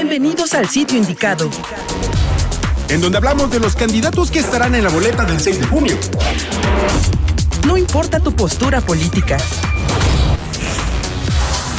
Bienvenidos al sitio indicado, en donde hablamos de los candidatos que estarán en la boleta del 6 de junio. No importa tu postura política.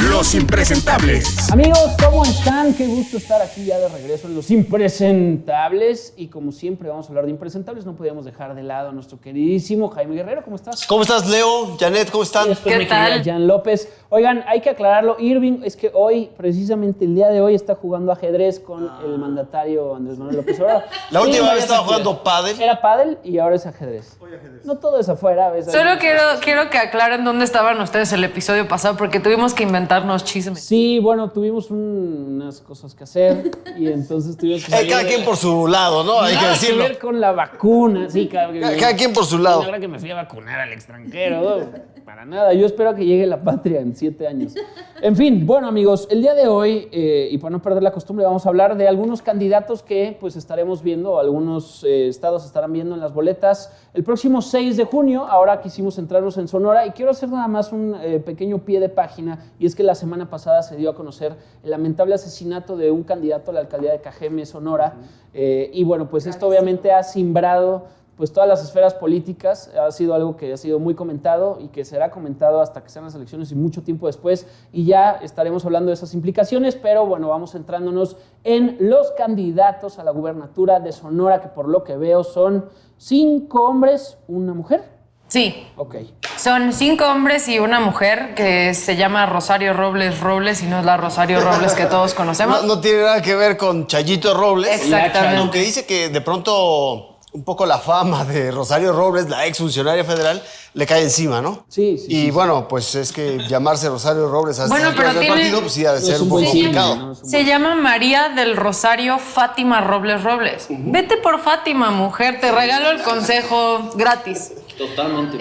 Los impresentables. Amigos, ¿cómo están? Qué gusto estar aquí ya de regreso en Los Impresentables. Y como siempre vamos a hablar de impresentables, no podíamos dejar de lado a nuestro queridísimo Jaime Guerrero. ¿Cómo estás? ¿Cómo estás, Leo? Janet, ¿cómo están? ¿Qué tal? Jan López. Oigan, hay que aclararlo. Irving, es que hoy, precisamente el día de hoy, está jugando ajedrez con el mandatario Andrés Manuel López Obrador. La última vez estaba jugando pádel. Era pádel y ahora es ajedrez. Hoy ajedrez. No todo es afuera. Solo quiero que aclaren dónde estaban ustedes el episodio pasado, porque tuvimos que inventarnos chismes. Sí, bueno, tuvimos unas cosas que hacer y entonces tuvimos que cada quien por su lado, ¿no? Hay que decirlo. Nada que ver con la vacuna, sí. Cada quien por su lado. Ahora que me fui a vacunar al extranjero, ¿no? Para nada. Yo espero que llegue la patria en 7 años. En fin, bueno, amigos, el día de hoy, y para no perder la costumbre, vamos a hablar de algunos candidatos que pues estaremos viendo, algunos estados estarán viendo en las boletas el próximo 6 de junio. Ahora quisimos centrarnos en Sonora y quiero hacer nada más un pequeño pie de página, y es que la semana pasada se dio a conocer el lamentable asesinato de un candidato a la alcaldía de Cajeme, Sonora, y bueno, pues esto obviamente ha simbrado pues todas las esferas políticas. Ha sido algo que ha sido muy comentado y que será comentado hasta que sean las elecciones y mucho tiempo después, y ya estaremos hablando de esas implicaciones, pero bueno, vamos centrándonos en los candidatos a la gubernatura de Sonora, que por lo que veo son 5 hombres, una mujer. Sí. Ok. Son 5 hombres y una mujer que se llama Rosario Robles y no es la Rosario Robles que todos conocemos. No tiene nada que ver con Chayito Robles. Exactamente. Aunque dice que de pronto un poco la fama de Rosario Robles, la ex funcionaria federal, le cae encima, ¿no? Sí. Y bueno, pues es que llamarse Rosario Robles a Bueno, pero del partido, pues sí ha de ser es un un poco buen complicado. signo, ¿no? Se llama María del Rosario Fátima Robles. Vete por Fátima, mujer, te regalo el consejo gratis. Totalmente.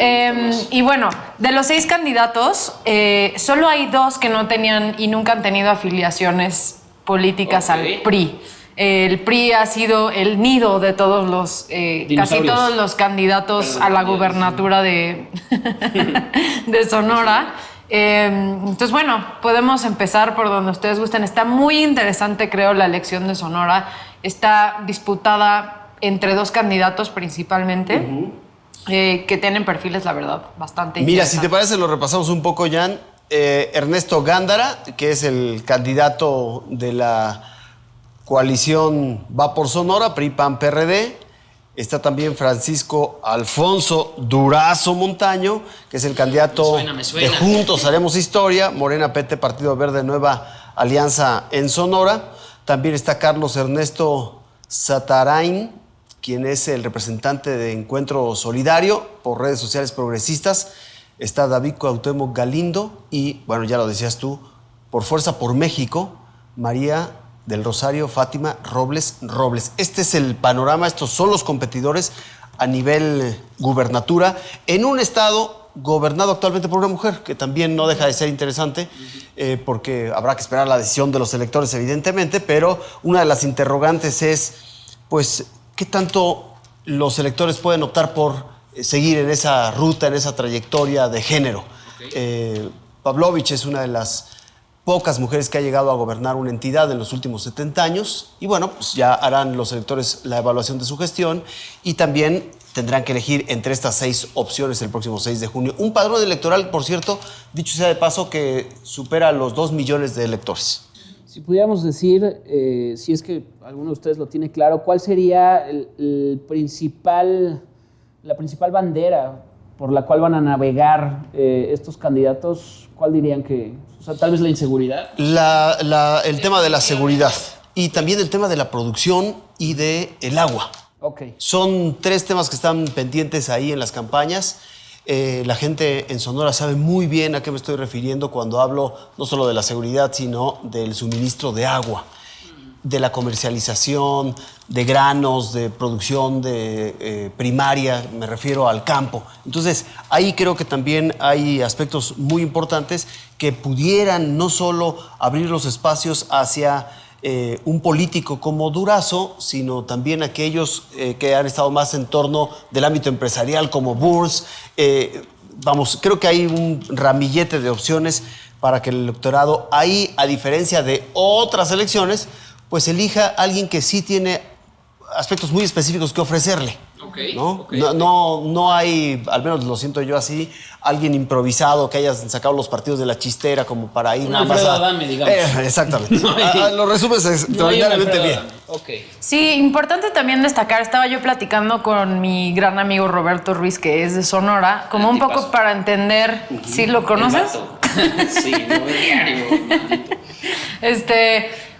Y bueno, de los 6 candidatos, solo hay 2 que no tenían y nunca han tenido afiliaciones políticas al PRI. El PRI ha sido el nido de todos los, casi todos los candidatos a la gubernatura de Sonora. Entonces, bueno, podemos empezar por donde ustedes gusten. Está muy interesante, creo, la elección de Sonora. Está disputada entre 2 candidatos principalmente, que tienen perfiles, la verdad, bastante Mira, si interesantes. te parece, lo repasamos un poco, Jan. Ernesto Gándara, que es el candidato de la coalición Va por Sonora, PRI, PAN, PRD. Está también Francisco Alfonso Durazo Montaño, que es el candidato me suena. de Juntos Haremos Historia, Morena, PT, Partido Verde, Nueva Alianza en Sonora. También está Carlos Ernesto Satarain, quien es el representante de Encuentro Solidario por redes sociales progresistas. Está David Cuauhtémoc Galindo y, bueno, ya lo decías tú, por Fuerza por México, María del Rosario Fátima Robles. Este es el panorama, estos son los competidores a nivel gubernatura en un estado gobernado actualmente por una mujer, que también no deja de ser interesante, porque habrá que esperar la decisión de los electores, evidentemente, pero una de las interrogantes es, pues, ¿qué tanto los electores pueden optar por seguir en esa ruta, en esa trayectoria de género? Pavlovich es una de las pocas mujeres que ha llegado a gobernar una entidad en los últimos 70 años. Y bueno, pues ya harán los electores la evaluación de su gestión y también tendrán que elegir entre estas 6 opciones el próximo 6 de junio. Un padrón electoral, por cierto, dicho sea de paso, que supera los 2 millones de electores. Si pudiéramos decir, si es que alguno de ustedes lo tiene claro, ¿cuál sería la principal bandera por la cual van a navegar estos candidatos? ¿Cuál dirían que...? O sea, tal vez la inseguridad. El tema de la seguridad y también el tema de la producción y del agua. Ok. Son 3 temas que están pendientes ahí en las campañas. La gente en Sonora sabe muy bien a qué me estoy refiriendo cuando hablo no solo de la seguridad, sino del suministro de agua, de la comercialización, de granos, de producción de primaria, me refiero al campo. Entonces, ahí creo que también hay aspectos muy importantes que pudieran no solo abrir los espacios hacia un político como Durazo, sino también aquellos que han estado más en torno del ámbito empresarial como Burs. Creo que hay un ramillete de opciones para que el electorado ahí, a diferencia de otras elecciones, pues elija a alguien que sí tiene aspectos muy específicos que ofrecerle. ¿No? No hay, al menos lo siento yo así, alguien improvisado que haya sacado los partidos de la chistera como para ir nada más. Adame, digamos. Exactamente. Lo resumes extraordinariamente bien. Sí, importante también destacar, estaba yo platicando con mi gran amigo Roberto Ruiz, que es de Sonora, como un poco para entender, ¿sí lo conoces? Sí, no es diario.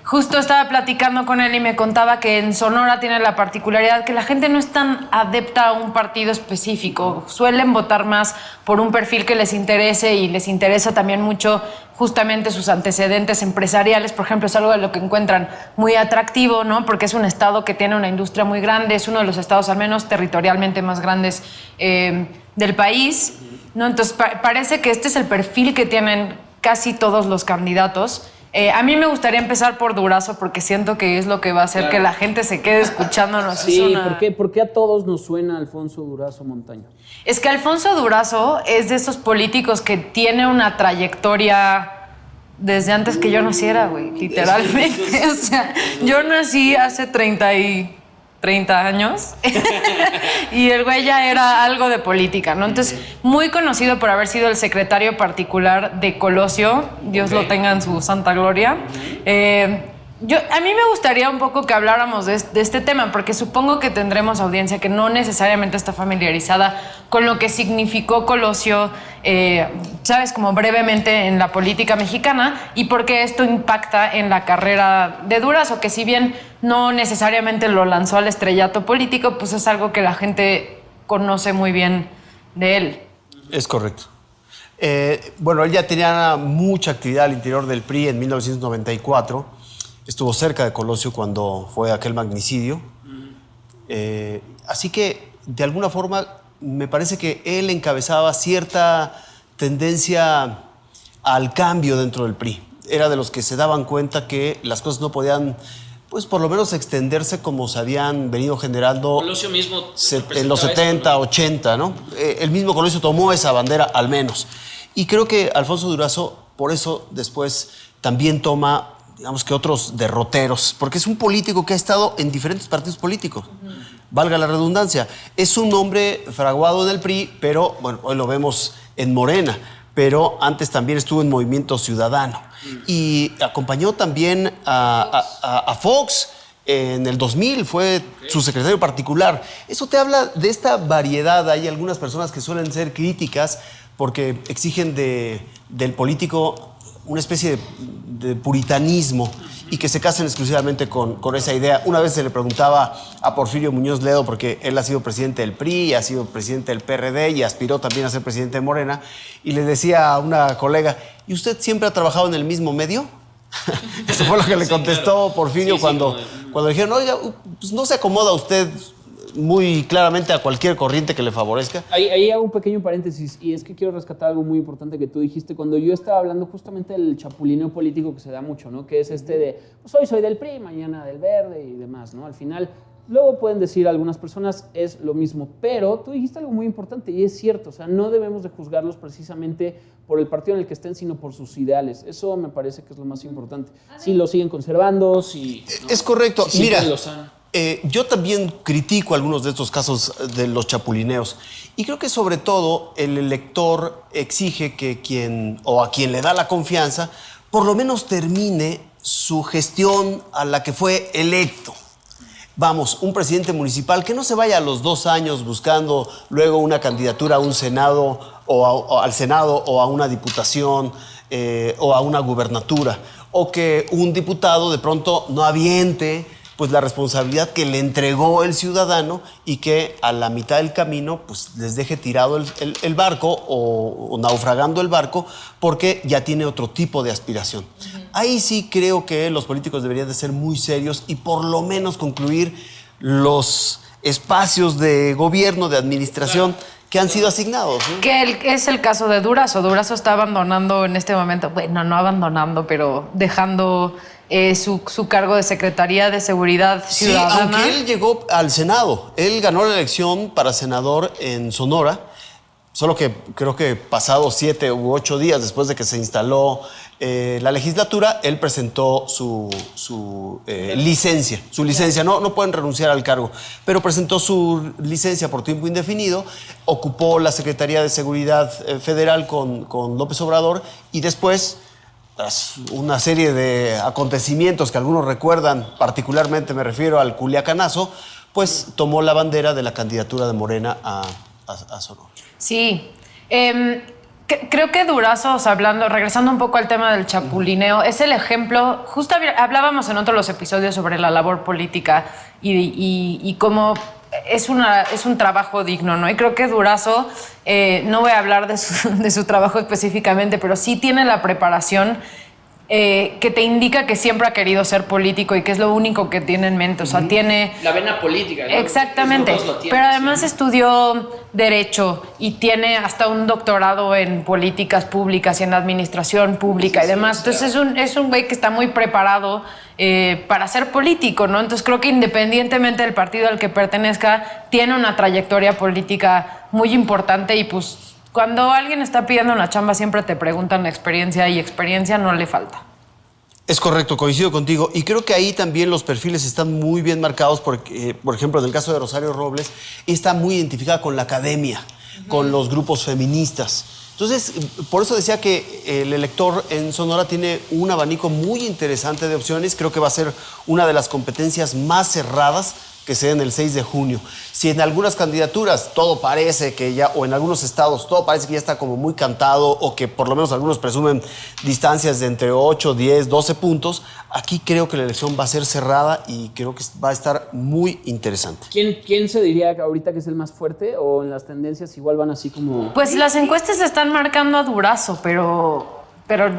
Justo estaba platicando con él y me contaba que en Sonora tiene la particularidad que la gente no es tan adepta a un partido específico. Suelen votar más por un perfil que les interese y les interesa también mucho justamente sus antecedentes empresariales. Por ejemplo, es algo de lo que encuentran muy atractivo, ¿no? Porque es un estado que tiene una industria muy grande, es uno de los estados al menos territorialmente más grandes del país, ¿no? Entonces parece que este es el perfil que tienen casi todos los candidatos. A mí me gustaría empezar por Durazo porque siento que es lo que va a hacer que la gente se quede escuchándonos. Sí, ¿por qué a todos nos suena Alfonso Durazo Montaño? Es que Alfonso Durazo es de esos políticos que tiene una trayectoria desde antes que yo naciera, güey, literalmente. O sea, yo nací hace 30 años y el güey ya era algo de política, ¿no? Entonces, muy conocido por haber sido el secretario particular de Colosio, Dios lo tenga en su santa gloria. A mí me gustaría un poco que habláramos de este tema, porque supongo que tendremos audiencia que no necesariamente está familiarizada con lo que significó Colosio, sabes, como brevemente en la política mexicana, y por qué esto impacta en la carrera de Durazo, que si bien no necesariamente lo lanzó al estrellato político, pues es algo que la gente conoce muy bien de él. Es correcto. Bueno, él ya tenía mucha actividad al interior del PRI en 1994. Estuvo cerca de Colosio cuando fue aquel magnicidio. Así que, de alguna forma, me parece que él encabezaba cierta tendencia al cambio dentro del PRI. Era de los que se daban cuenta que las cosas no podían, pues, por lo menos extenderse como se habían venido generando Colosio mismo en los 70, esto, ¿no? 80, ¿no? El mismo Colosio tomó esa bandera, al menos. Y creo que Alfonso Durazo, por eso, después también toma, digamos que otros derroteros, porque es un político que ha estado en diferentes partidos políticos, valga la redundancia. Es un hombre fraguado en el PRI, pero, bueno, hoy lo vemos en Morena, pero antes también estuvo en Movimiento Ciudadano. Y acompañó también a Fox en el 2000, fue su secretario particular. Eso te habla de esta variedad. Hay algunas personas que suelen ser críticas porque exigen del político una especie de puritanismo y que se casen exclusivamente con esa idea. Una vez se le preguntaba a Porfirio Muñoz Ledo, porque él ha sido presidente del PRI, ha sido presidente del PRD y aspiró también a ser presidente de Morena, y le decía a una colega, ¿y usted siempre ha trabajado en el mismo medio? Eso fue lo que le contestó, claro, Porfirio cuando le dijeron, oiga, pues no se acomoda usted muy claramente a cualquier corriente que le favorezca. Ahí hago un pequeño paréntesis, y es que quiero rescatar algo muy importante que tú dijiste cuando yo estaba hablando justamente del chapulineo político que se da mucho, ¿no? Que es de, pues hoy soy del PRI, mañana del Verde y demás, ¿no? Al final, luego pueden decir algunas personas es lo mismo, pero tú dijiste algo muy importante y es cierto, o sea, no debemos de juzgarlos precisamente por el partido en el que estén, sino por sus ideales. Eso me parece que es lo más importante. Si lo siguen conservando, si... ¿no? Es correcto. Si mira, yo también critico algunos de estos casos de los chapulineos y creo que sobre todo el elector exige que a quien le da la confianza por lo menos termine su gestión a la que fue electo. Vamos, un presidente municipal que no se vaya a los 2 años buscando luego una candidatura a un Senado o al Senado o a una diputación o a una gubernatura, o que un diputado de pronto no aviente pues la responsabilidad que le entregó el ciudadano y que a la mitad del camino pues les deje tirado el barco o naufragando el barco porque ya tiene otro tipo de aspiración. Ahí sí creo que los políticos deberían de ser muy serios y por lo menos concluir los espacios de gobierno, de administración, que han sido asignados, ¿no? Que es el caso de Durazo. Durazo está abandonando en este momento, bueno, no abandonando, pero dejando su cargo de Secretaría de Seguridad Ciudadana. Sí, aunque él llegó al Senado. Él ganó la elección para senador en Sonora, solo que creo que pasados 7 u 8 días después de que se instaló la legislatura, él presentó su licencia. Su licencia, no pueden renunciar al cargo, pero presentó su licencia por tiempo indefinido, ocupó la Secretaría de Seguridad Federal con López Obrador y después, tras una serie de acontecimientos que algunos recuerdan, particularmente me refiero al Culiacanazo, pues tomó la bandera de la candidatura de Morena a Sonora. Sí. Creo que Durazo, o sea, regresando un poco al tema del chapulineo, es el ejemplo, justo hablábamos en otros los episodios sobre la labor política y cómo es un trabajo digno, ¿no? Y creo que Durazo, no voy a hablar de su trabajo específicamente, pero sí tiene la preparación que te indica que siempre ha querido ser político y que es lo único que tiene en mente. O sea, tiene... La vena política, ¿no? Exactamente. Pero además estudió Derecho y tiene hasta un doctorado en políticas públicas y en administración pública y demás. Entonces es un güey que está muy preparado para ser político, ¿no? Entonces creo que independientemente del partido al que pertenezca, tiene una trayectoria política muy importante y pues... Cuando alguien está pidiendo una chamba siempre te preguntan experiencia y experiencia no le falta. Es correcto, coincido contigo. Y creo que ahí también los perfiles están muy bien marcados porque, por ejemplo, en el caso de Rosario Robles, está muy identificada con la academia, con los grupos feministas. Entonces, por eso decía que el elector en Sonora tiene un abanico muy interesante de opciones. Creo que va a ser una de las competencias más cerradas que se den el 6 de junio. Si en algunas candidaturas todo parece que ya, o en algunos estados todo parece que ya está como muy cantado, o que por lo menos algunos presumen distancias de entre 8, 10, 12 puntos, aquí creo que la elección va a ser cerrada y creo que va a estar muy interesante. ¿Quién se diría que ahorita que es el más fuerte o en las tendencias igual van así como...? Pues las encuestas están marcando a Durazo, pero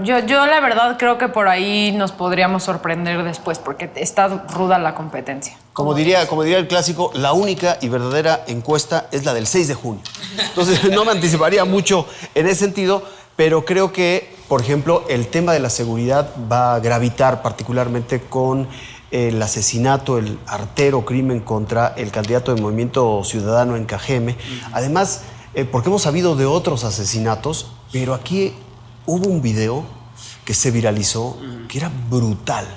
yo la verdad creo que por ahí nos podríamos sorprender después porque está ruda la competencia. Como diría el clásico, la única y verdadera encuesta es la del 6 de junio. Entonces no me anticiparía mucho en ese sentido, pero creo que, por ejemplo, el tema de la seguridad va a gravitar particularmente con el asesinato, el artero crimen contra el candidato de Movimiento Ciudadano en Cajeme. Además, porque hemos sabido de otros asesinatos, pero aquí hubo un video que se viralizó que era brutal.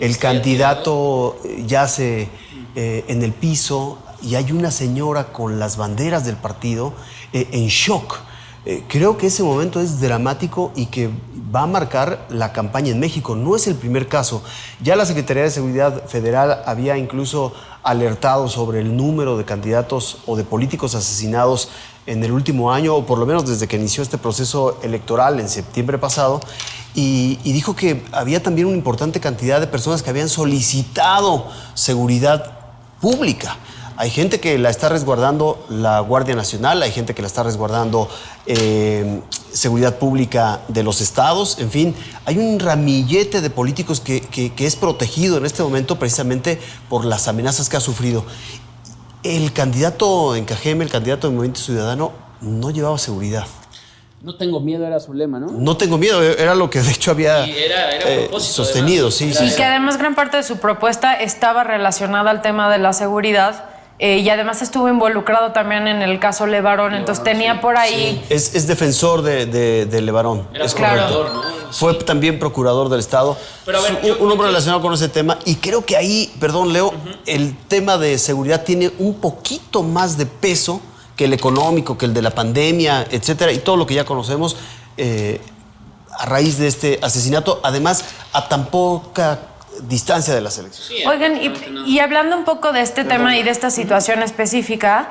El candidato yace en el piso y hay una señora con las banderas del partido en shock. Creo que ese momento es dramático y que va a marcar la campaña en México. No es el primer caso. Ya la Secretaría de Seguridad Federal había incluso alertado sobre el número de candidatos o de políticos asesinados en el último año, o por lo menos desde que inició este proceso electoral en septiembre pasado, y dijo que había también una importante cantidad de personas que habían solicitado seguridad pública. Hay gente que la está resguardando la Guardia Nacional, hay gente que la está resguardando seguridad pública de los estados, en fin, hay un ramillete de políticos que es protegido en este momento precisamente por las amenazas que ha sufrido. El candidato en Cajeme, el candidato del Movimiento Ciudadano, no llevaba seguridad. No tengo miedo era su lema, ¿no? No tengo miedo, era lo que de hecho había sostenido. Sí, y que además gran parte de su propuesta estaba relacionada al tema de la seguridad y además estuvo involucrado también en el caso Levarón, entonces tenía por ahí... Sí. Es defensor de Levarón. Era procurador, ¿no? Fue también procurador del Estado. Pero a ver, un hombre relacionado con ese tema. Y creo que ahí, perdón, Leo, el tema de seguridad tiene un poquito más de peso que el económico, que el de la pandemia, etcétera, y todo lo que ya conocemos a raíz de este asesinato, además a tan poca distancia de las elecciones. Sí, oigan, y hablando un poco de este tema y de esta situación específica,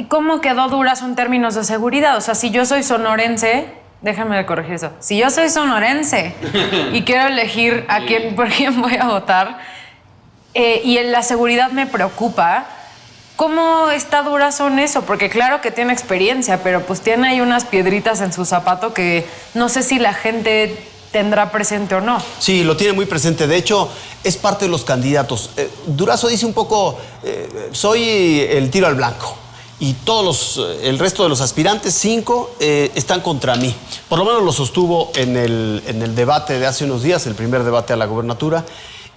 ¿cómo quedó Durazo en términos de seguridad? O sea, si yo soy sonorense, déjame corregir eso, si yo soy sonorense y quiero elegir por quién voy a votar y la seguridad me preocupa, ¿cómo está Durazo en eso? Porque claro que tiene experiencia, pero pues tiene ahí unas piedritas en su zapato que no sé si la gente tendrá presente o no. Sí, lo tiene muy presente. De hecho, es parte de los candidatos. Durazo dice un poco, soy el tiro al blanco. Y el resto de los aspirantes, 5, están contra mí. Por lo menos lo sostuvo en el debate de hace unos días, el primer debate a la gobernatura.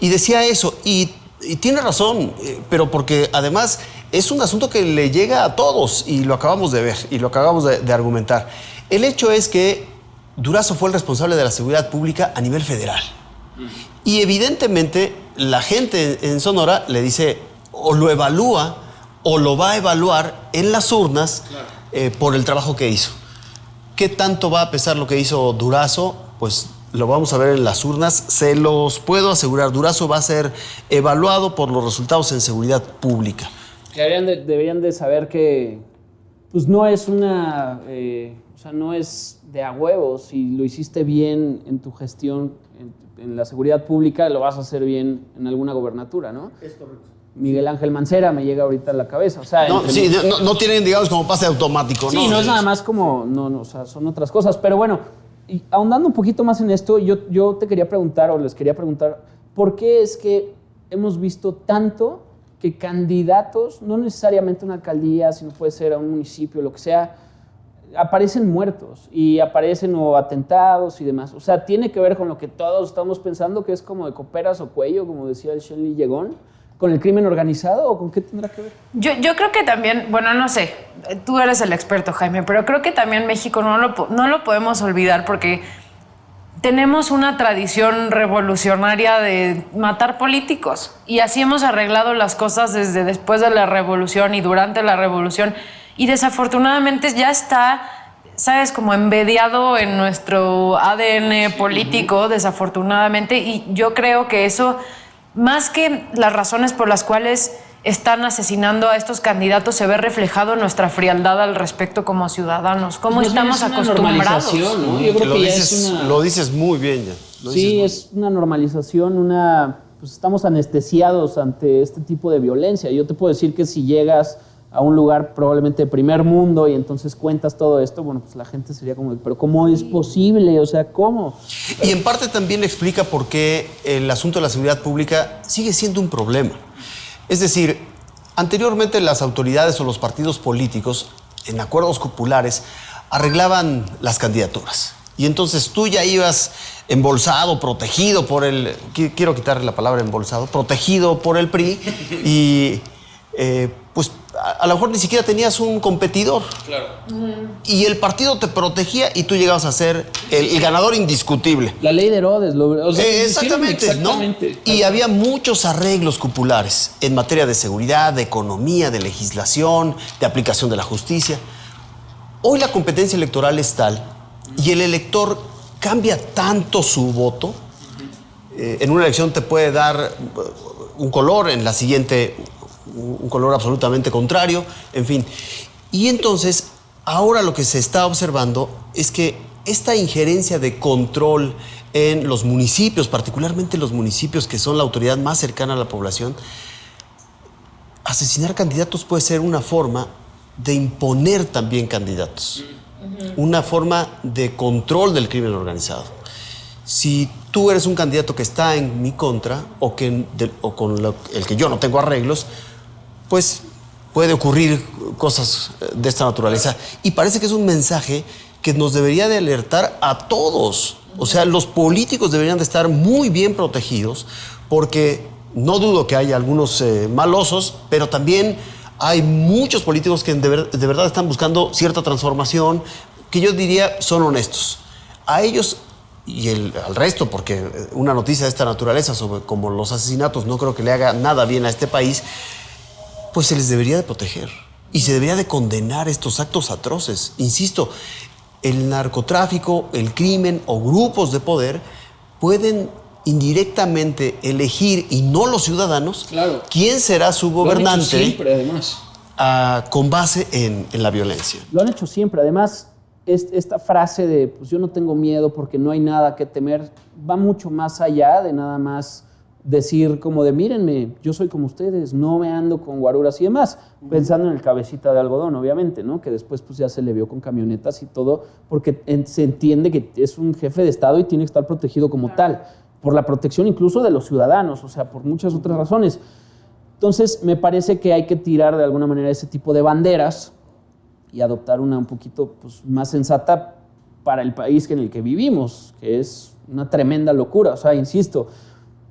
Y decía eso. Y tiene razón, pero porque además es un asunto que le llega a todos. Y lo acabamos de ver y lo acabamos de argumentar. El hecho es que Durazo fue el responsable de la seguridad pública a nivel federal. Y evidentemente la gente en Sonora le dice, o lo evalúa o lo va a evaluar en las urnas por el trabajo que hizo. ¿Qué tanto va a pesar lo que hizo Durazo? Pues lo vamos a ver en las urnas. Se los puedo asegurar, Durazo va a ser evaluado por los resultados en seguridad pública. Deberían de saber que pues no es una... o sea, no es de a huevos. Si lo hiciste bien en tu gestión en la seguridad pública, lo vas a hacer bien en alguna gobernatura, ¿no? Es correcto. Miguel Ángel Mancera me llega ahorita a la cabeza. O sea, no tienen, digamos, como pase automático, ¿no? Sí, no es nada más como... No, o sea, son otras cosas. Pero bueno, y ahondando un poquito más en esto, yo te quería preguntar, o les quería preguntar, ¿por qué es que hemos visto tanto que candidatos, no necesariamente a una alcaldía, sino puede ser a un municipio, lo que sea, aparecen muertos y aparecen o atentados y demás? O sea, tiene que ver con lo que todos estamos pensando, que es como de coperas o cuello, como decía el Shenley Llegón, con el crimen organizado, o con qué tendrá que ver? Yo creo que también, bueno, no sé, tú eres el experto, Jaime, pero creo que también México no lo podemos olvidar porque tenemos una tradición revolucionaria de matar políticos y así hemos arreglado las cosas desde después de la revolución y durante la revolución y desafortunadamente ya está, ¿sabes? Como embediado en nuestro ADN político, desafortunadamente, y yo creo que eso, más que las razones por las cuales están asesinando a estos candidatos, se ve reflejado en nuestra frialdad al respecto como ciudadanos, cómo Pues estamos acostumbrados. ¿No? Yo creo que lo dices muy bien ya. Sí, es una normalización, pues estamos anestesiados ante este tipo de violencia. Yo te puedo decir que si llegas a un lugar probablemente de primer mundo y entonces cuentas todo esto, bueno, pues la gente sería como, pero ¿cómo es posible? O sea, ¿cómo? Y en parte también explica por qué el asunto de la seguridad pública sigue siendo un problema. Es decir, anteriormente las autoridades o los partidos políticos, en acuerdos populares, arreglaban las candidaturas. Y entonces tú ya ibas embolsado, protegido por el... Quiero quitarle la palabra embolsado, protegido por el PRI y pues a lo mejor ni siquiera tenías un competidor. Claro. Y el partido te protegía y tú llegabas a ser el ganador indiscutible. La ley de Herodes. Exactamente, ¿no? Y había muchos arreglos populares en materia de seguridad, de economía, de legislación, de aplicación de la justicia. Hoy la competencia electoral es tal y el elector cambia tanto su voto. En una elección te puede dar un color, en la siguiente un color absolutamente contrario, en fin. Y entonces, ahora lo que se está observando es que esta injerencia de control en los municipios, particularmente los municipios que son la autoridad más cercana a la población, asesinar candidatos puede ser una forma de imponer también candidatos, una forma de control del crimen organizado. Si tú eres un candidato que está en mi contra o con el que yo no tengo arreglos, pues puede ocurrir cosas de esta naturaleza. Y parece que es un mensaje que nos debería de alertar a todos. O sea, los políticos deberían de estar muy bien protegidos porque no dudo que haya algunos malosos, pero también hay muchos políticos que de verdad están buscando cierta transformación, que yo diría son honestos. A ellos y al resto, porque una noticia de esta naturaleza sobre como los asesinatos no creo que le haga nada bien a este país, pues se les debería de proteger y se debería de condenar estos actos atroces. Insisto, el narcotráfico, el crimen o grupos de poder pueden indirectamente elegir, y no los ciudadanos, claro, quién será su gobernante. Lo han hecho siempre, además. Con base en la violencia. Lo han hecho siempre. Además, esta frase de pues yo no tengo miedo porque no hay nada que temer va mucho más allá de nada más decir como de mírenme, yo soy como ustedes, no me ando con guaruras y demás, pensando en el cabecita de algodón, obviamente, ¿no? Que después pues ya se le vio con camionetas y todo, porque se entiende que es un jefe de Estado y tiene que estar protegido como tal, por la protección incluso de los ciudadanos, o sea, por muchas otras razones. Entonces, me parece que hay que tirar de alguna manera ese tipo de banderas y adoptar una un poquito pues, más sensata para el país en el que vivimos, que es una tremenda locura. O sea, insisto,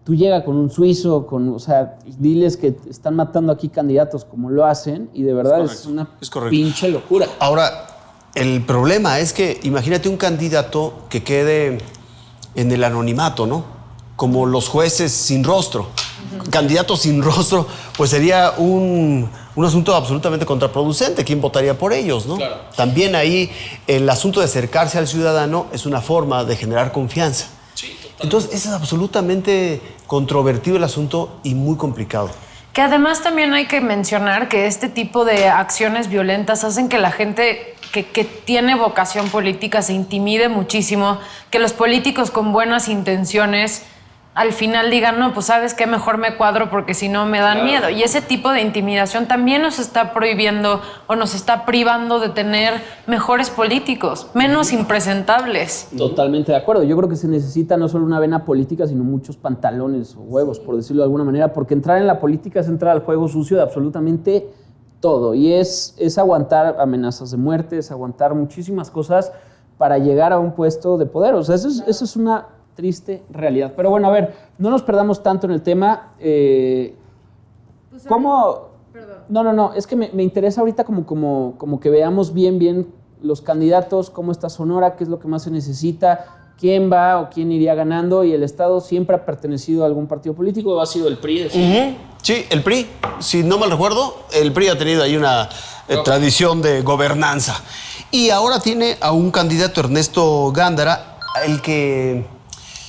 tú llegas con un suizo, o sea, diles que están matando aquí candidatos como lo hacen y de verdad es una pinche locura. Ahora, El problema es que imagínate un candidato que quede en el anonimato, ¿no? Como los jueces sin rostro. Candidatos sin rostro, pues sería un asunto absolutamente contraproducente. ¿Quién votaría por ellos, no? Claro. También ahí el asunto de acercarse al ciudadano es una forma de generar confianza. Sí, totalmente. Entonces es absolutamente controvertido el asunto y muy complicado. Que además también hay que mencionar que este tipo de acciones violentas hacen que la gente que tiene vocación política se intimide muchísimo, que los políticos con buenas intenciones al final digan, no, pues sabes qué, mejor me cuadro porque si no me dan miedo. Y ese tipo de intimidación también nos está prohibiendo o nos está privando de tener mejores políticos, menos impresentables. Totalmente de acuerdo. Yo creo que se necesita no solo una vena política, sino muchos pantalones o huevos, por decirlo de alguna manera, porque entrar en la política es entrar al juego sucio de absolutamente todo. Y es aguantar amenazas de muerte, es aguantar muchísimas cosas para llegar a un puesto de poder. O sea, eso es una triste realidad. Pero bueno, a ver, no nos perdamos tanto en el tema. ¿Cómo? Perdón. No, es que me interesa ahorita como que veamos bien los candidatos, cómo está Sonora, qué es lo que más se necesita, quién va o quién iría ganando, y el Estado siempre ha pertenecido a algún partido político o ha sido el PRI. Sí, el PRI, si no mal recuerdo, el PRI ha tenido ahí una tradición de gobernanza. Y ahora tiene a un candidato, Ernesto Gándara, el que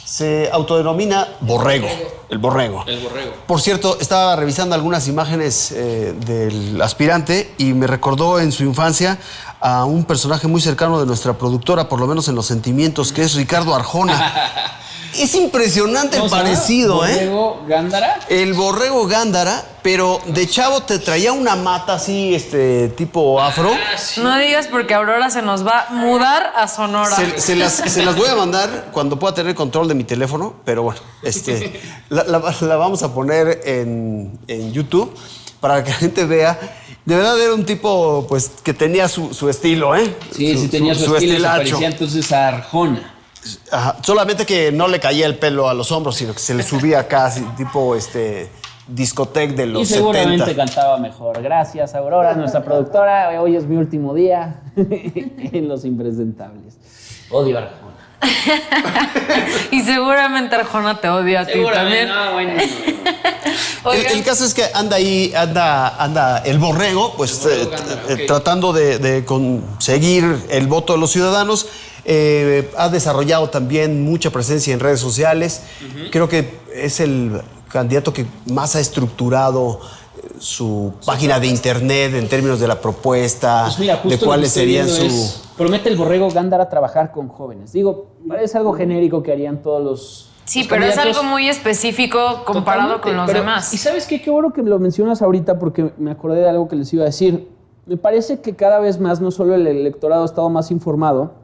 se autodenomina Borrego, el Borrego. El Borrego. Por cierto, estaba revisando algunas imágenes del aspirante y me recordó en su infancia a un personaje muy cercano de nuestra productora, por lo menos en los sentimientos, que es Ricardo Arjona. Es impresionante el parecido, ¿Borrego Gándara? El Borrego Gándara, pero de chavo te traía una mata así, tipo afro. Sí. No digas porque Aurora se nos va a mudar a Sonora. Se las voy a mandar cuando pueda tener control de mi teléfono, pero bueno, la vamos a poner en YouTube para que la gente vea. De verdad era un tipo pues que tenía su estilo, ¿eh? Sí, tenía su estilo, se parecía entonces a Arjona. Ajá, solamente que no le caía el pelo a los hombros, sino que se le subía acá, así, tipo discoteca de los 70. Y seguramente cantaba mejor. Gracias, Aurora, nuestra productora. Hoy es mi último día en Los Impresentables. Odio a Arjona. Y seguramente Arjona te odia a ti también. No, bueno. El caso es que anda el Borrego, pues tratando de conseguir el voto de los ciudadanos. Ha desarrollado también mucha presencia en redes sociales. Creo que es el candidato que más ha estructurado su página de internet en términos de la propuesta, pues mira, de cuáles serían su... Promete el Borrego Gándara trabajar con jóvenes. Digo, parece algo genérico que harían todos los... Sí, pero es algo muy específico comparado con los demás. Y ¿sabes qué? Qué bueno que lo mencionas ahorita porque me acordé de algo que les iba a decir. Me parece que cada vez más, no solo el electorado ha estado más informado,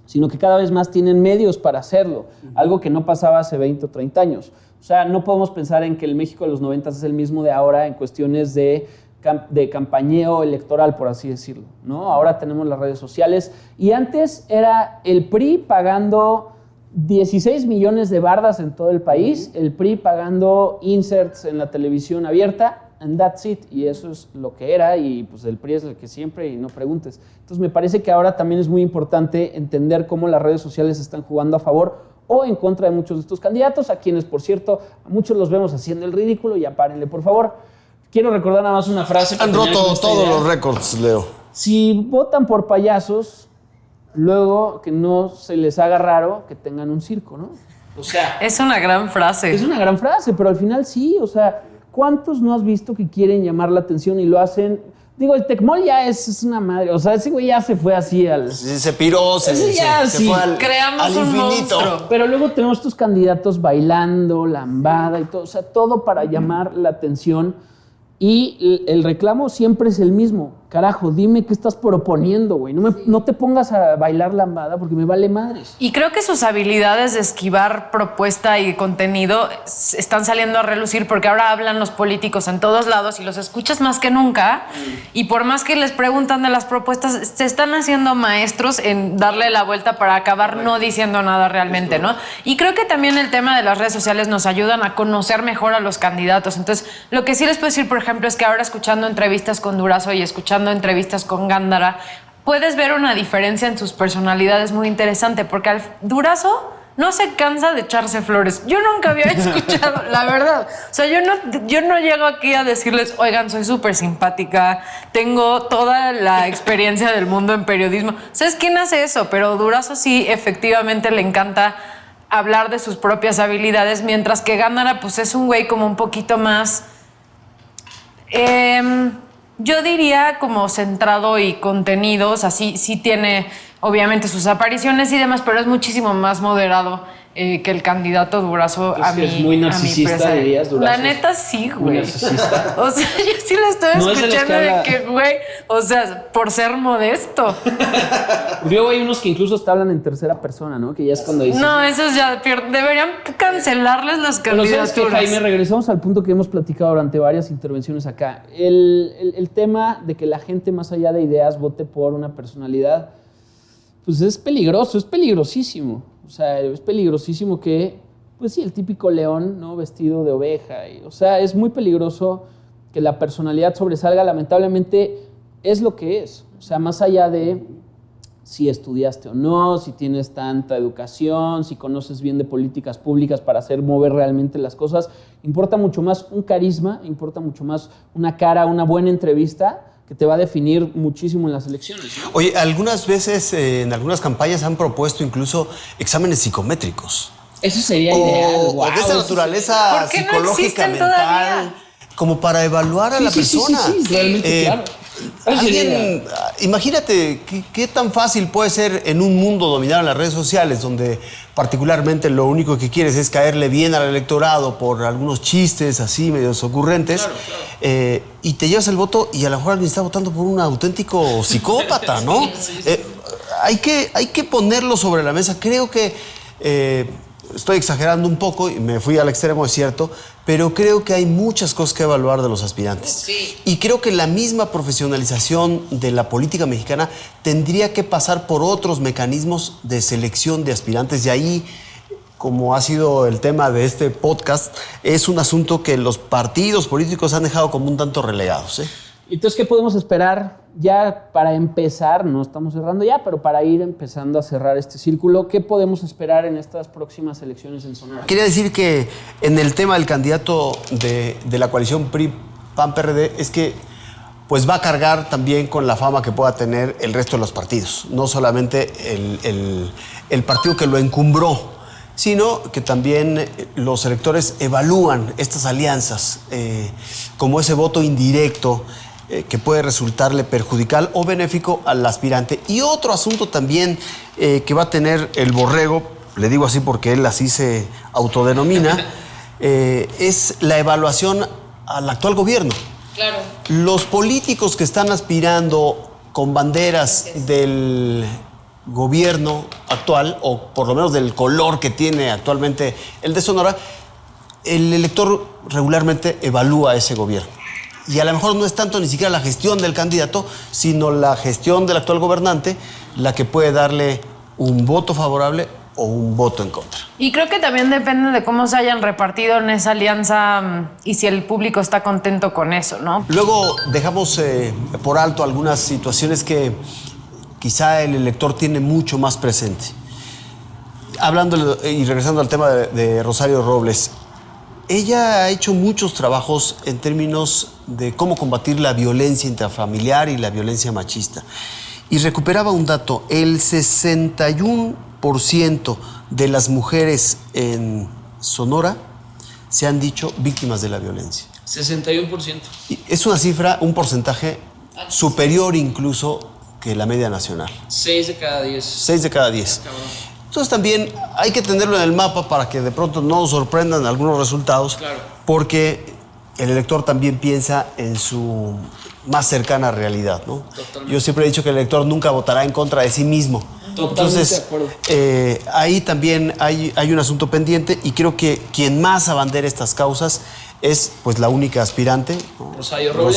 sino que cada vez más tienen medios para hacerlo. Algo que no pasaba hace 20 o 30 años. O sea, no podemos pensar en que el México de los 90 es el mismo de ahora en cuestiones de campañeo electoral, por así decirlo, ¿no? Ahora tenemos las redes sociales y antes era el PRI pagando 16 millones de bardas en todo el país, el PRI pagando inserts en la televisión abierta, and that's it, y eso es lo que era, y pues el PRI es el que siempre, y no preguntes. Entonces me parece que ahora también es muy importante entender cómo las redes sociales están jugando a favor o en contra de muchos de estos candidatos, a quienes, por cierto, a muchos los vemos haciendo el ridículo, ya párenle, por favor. Quiero recordar nada más una frase. Han roto todos los récords, Leo. Si votan por payasos, luego que no se les haga raro que tengan un circo, ¿no? O sea... Es una gran frase. Es una gran frase, pero al final sí, o sea, ¿cuántos no has visto que quieren llamar la atención y lo hacen? Digo, el Tecmol ya es una madre, o sea, ese güey ya se fue así al... Sí, se piró, se fue Creamos al un infinito. monstruo. Pero luego tenemos estos candidatos bailando, lambada y todo, o sea, todo para llamar la atención. Y el reclamo siempre es el mismo. Carajo, dime qué estás proponiendo, güey. No te pongas a bailar lambada porque me vale madres. Y creo que sus habilidades de esquivar propuesta y contenido están saliendo a relucir porque ahora hablan los políticos en todos lados y los escuchas más que nunca. Y por más que les preguntan de las propuestas, se están haciendo maestros en darle la vuelta para acabar no diciendo nada realmente, ¿no? Y creo que también el tema de las redes sociales nos ayudan a conocer mejor a los candidatos. Entonces, lo que sí les puedo decir, por ejemplo, es que ahora escuchando entrevistas con Durazo y escuchando entrevistas con Gándara, puedes ver una diferencia en sus personalidades muy interesante, porque Durazo no se cansa de echarse flores. Yo nunca había escuchado, la verdad. O sea, yo no llego aquí a decirles, oigan, soy súper simpática, tengo toda la experiencia del mundo en periodismo. ¿Sabes quién hace eso? Pero Durazo sí, efectivamente le encanta hablar de sus propias habilidades, mientras que Gándara, pues es un güey como un poquito más... yo diría como centrado y contenido, o sea, sí tiene obviamente sus apariciones y demás, pero es muchísimo más moderado que el candidato Durazo a mí. Es muy narcisista, dirías, Durazo. La neta sí, güey. Muy narcisista. O sea, yo sí lo estoy No es de los escuchando que habla- de que, güey, o sea, por ser modesto. Luego hay unos que incluso te hablan en tercera persona, ¿no? Que ya es cuando dices... No, esos ya deberían cancelarles las Pero ¿sabes qué, candidaturas. Jaime? Regresamos al punto que hemos platicado durante varias intervenciones acá. El tema de que la gente, más allá de ideas, vote por una personalidad, pues es peligroso, es peligrosísimo. O sea, es peligrosísimo que, pues sí, el típico león, ¿no? Vestido de oveja. O sea, es muy peligroso que la personalidad sobresalga. Lamentablemente es lo que es. O sea, más allá de si estudiaste o no, si tienes tanta educación, si conoces bien de políticas públicas para hacer mover realmente las cosas, importa mucho más un carisma, importa mucho más una cara, una buena entrevista que te va a definir muchísimo en las elecciones, ¿no? Oye, algunas veces en algunas campañas han propuesto incluso exámenes psicométricos. Eso sería ideal. O Guau, de esa eso naturaleza ¿Por qué no psicológica, existen mental, todavía? como para evaluar a la sí, persona. sí, realmente, claro. Eso sería Alguien, imagínate qué tan fácil puede ser en un mundo dominado en las redes sociales, donde particularmente lo único que quieres es caerle bien al electorado por algunos chistes así medios ocurrentes. Claro, claro. Y te llevas el voto y a lo mejor alguien está votando por un auténtico psicópata, ¿no? Hay que ponerlo sobre la mesa. Creo que estoy exagerando un poco y me fui al extremo, es cierto, pero creo que hay muchas cosas que evaluar de los aspirantes. Sí. Y creo que la misma profesionalización de la política mexicana tendría que pasar por otros mecanismos de selección de aspirantes. Y ahí, como ha sido el tema de este podcast, es un asunto que los partidos políticos han dejado como un tanto relegados, ¿eh? Entonces, ¿qué podemos esperar ya para empezar? No estamos cerrando ya, pero para ir empezando a cerrar este círculo, ¿qué podemos esperar en estas próximas elecciones en Sonora? Quería decir que en el tema del candidato de la coalición PRI-PAN-PRD es que pues va a cargar también con la fama que pueda tener el resto de los partidos. No solamente el partido que lo encumbró, sino que también los electores evalúan estas alianzas como ese voto indirecto que puede resultarle perjudicial o benéfico al aspirante. Y otro asunto también que va a tener el borrego, le digo así porque él así se autodenomina, es la evaluación al actual gobierno. Claro. Los políticos que están aspirando con banderas del gobierno actual, o por lo menos del color que tiene actualmente el de Sonora, el elector regularmente evalúa ese gobierno. Y a lo mejor no es tanto ni siquiera la gestión del candidato, sino la gestión del actual gobernante la que puede darle un voto favorable o un voto en contra. Y creo que también depende de cómo se hayan repartido en esa alianza y si el público está contento con eso, ¿no? Luego dejamos por alto algunas situaciones que quizá el elector tiene mucho más presente. Hablando y regresando al tema de Rosario Robles, ella ha hecho muchos trabajos en términos de cómo combatir la violencia intrafamiliar y la violencia machista. Y recuperaba un dato, el 61% de las mujeres en Sonora se han dicho víctimas de la violencia. 61%. Y es una cifra, un porcentaje superior incluso que la media nacional. 6 de cada 10. 6 de cada 10. Entonces también hay que tenerlo en el mapa para que de pronto no nos sorprendan algunos resultados, Claro. porque el elector también piensa en su más cercana realidad, ¿no? Totalmente. Yo siempre he dicho que el elector nunca votará en contra de sí mismo. Totalmente Entonces, de acuerdo. ahí también hay un asunto pendiente y creo que quien más abandera estas causas es pues la única aspirante, ¿no? Rosario Robles.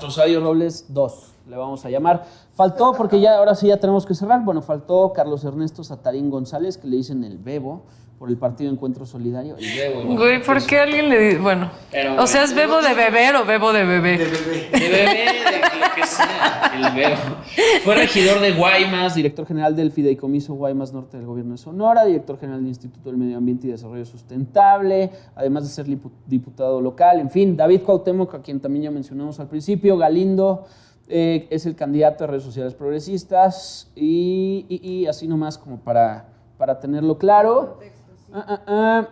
Rosario Robles 2, le vamos a llamar. Faltó, porque ya ahora sí ya tenemos que cerrar, bueno, faltó Carlos Ernesto Satarín González, que le dicen el Bebo, por el Partido Encuentro Solidario. El Bebo. Güey, ¿por qué alguien le dice? Bueno. Pero, o sea, ¿es bebo de beber o bebo de bebé? De lo que sea. El Bebo. Fue regidor de Guaymas, director general del Fideicomiso Guaymas Norte del Gobierno de Sonora, director general del Instituto del Medio Ambiente y Desarrollo Sustentable, además de ser diputado local. En fin, David Cuauhtémoc, a quien también ya mencionamos al principio, Galindo, es el candidato de Redes Sociales Progresistas y así nomás como para tenerlo claro.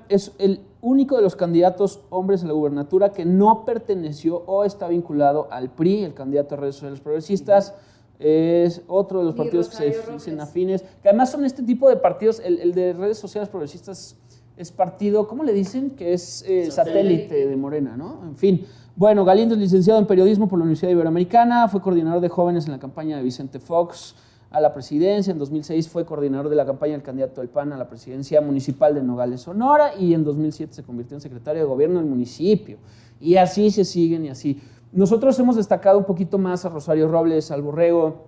Es el único de los candidatos hombres a la gubernatura que no perteneció o está vinculado al PRI, el candidato de Redes Sociales Progresistas. Es otro de los partidos que se dicen afines, que además son este tipo de partidos. El de Redes Sociales Progresistas es partido, ¿cómo le dicen? Que es satélite de Morena, ¿no? En fin. Bueno, Galindo es licenciado en periodismo por la Universidad Iberoamericana, fue coordinador de jóvenes en la campaña de Vicente Fox a la presidencia. En 2006 fue coordinador de la campaña del candidato del PAN a la presidencia municipal de Nogales, Sonora, y en 2007 se convirtió en secretario de gobierno del municipio. Y así se siguen y así. Nosotros hemos destacado un poquito más a Rosario Robles, al Borrego,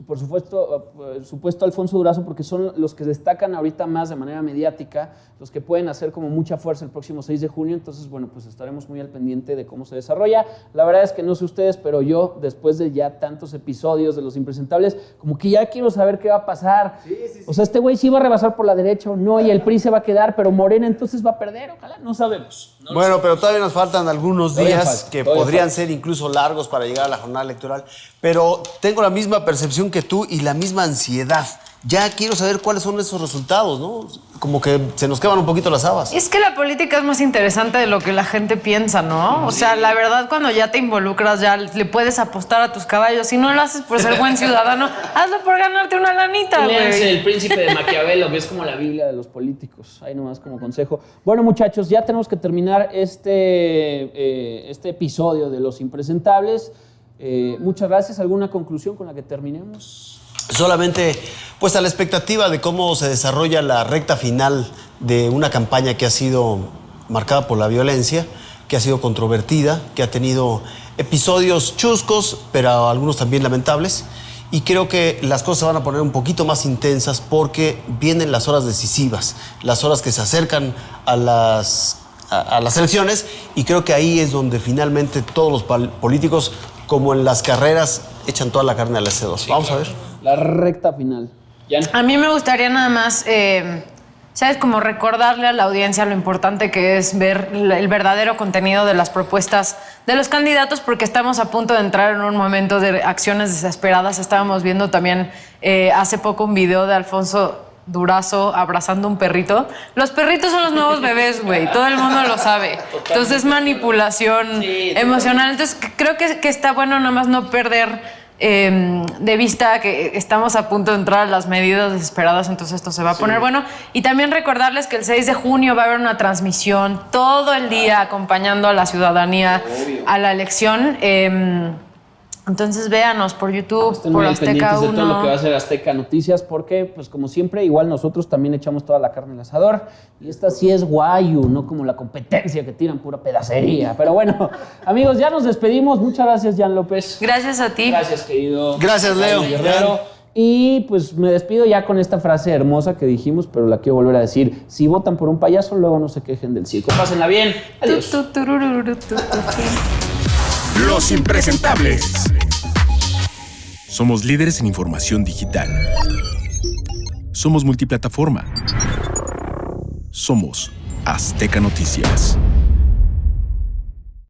por supuesto Alfonso Durazo, porque son los que destacan ahorita más de manera mediática, los que pueden hacer como mucha fuerza el próximo 6 de junio. Entonces, bueno, pues estaremos muy al pendiente de cómo se desarrolla. La verdad es que no sé ustedes, pero yo, después de ya tantos episodios de Los Impresentables, como que ya quiero saber qué va a pasar. Sí. O sea, este güey sí va a rebasar por la derecha o no, y el PRI se va a quedar, pero Morena entonces va a perder, ojalá, no sabemos. Bueno, pero todavía nos faltan algunos días que podrían ser incluso largos para llegar a la jornada electoral. Pero tengo la misma percepción que tú y la misma ansiedad. Ya quiero saber cuáles son esos resultados, ¿no? Como que se nos queman un poquito las habas. Es que la política es más interesante de lo que la gente piensa, ¿no? O sea, la verdad, cuando ya te involucras, ya le puedes apostar a tus caballos. Si no lo haces por ser buen ciudadano, hazlo por ganarte una lanita, güey. Léanse El Príncipe de Maquiavelo, que es como la Biblia de los políticos. Ahí nomás como consejo. Bueno, muchachos, ya tenemos que terminar este episodio de Los Impresentables. Muchas gracias. ¿Alguna conclusión con la que terminemos? Solamente, pues a la expectativa de cómo se desarrolla la recta final de una campaña que ha sido marcada por la violencia, que ha sido controvertida, que ha tenido episodios chuscos, pero algunos también lamentables. Y creo que las cosas se van a poner un poquito más intensas porque vienen las horas decisivas, las horas que se acercan a las elecciones, y creo que ahí es donde finalmente todos los políticos, como en las carreras, echan toda la carne al asador. Sí, vamos a ver. La recta final. A mí me gustaría nada más, ¿sabes? Como recordarle a la audiencia lo importante que es ver el verdadero contenido de las propuestas de los candidatos, porque estamos a punto de entrar en un momento de acciones desesperadas. Estábamos viendo también hace poco un video de Alfonso Durazo abrazando un perrito. Los perritos son los nuevos bebés, güey. Todo el mundo lo sabe. Entonces, manipulación emocional. Entonces, creo que está bueno nada más no perder de vista que estamos a punto de entrar a las medidas desesperadas. Entonces, esto se va a poner bueno. Y también recordarles que el 6 de junio va a haber una transmisión todo el día acompañando a la ciudadanía a la elección. Entonces véanos por YouTube, por Azteca 1. De todo lo que va a hacer Azteca Noticias, porque, pues como siempre, igual nosotros también echamos toda la carne al asador. Y esta sí es guayu, no como la competencia que tiran pura pedacería. Pero bueno, amigos, ya nos despedimos. Muchas gracias, Jan López. Gracias a ti. Gracias, querido. Gracias, Leo. Guerrero. Y pues me despido ya con esta frase hermosa que dijimos, pero la quiero volver a decir. Si votan por un payaso, luego no se quejen del circo. Pásenla bien. Adiós. Los Impresentables. Somos líderes en información digital. Somos multiplataforma. Somos Azteca Noticias.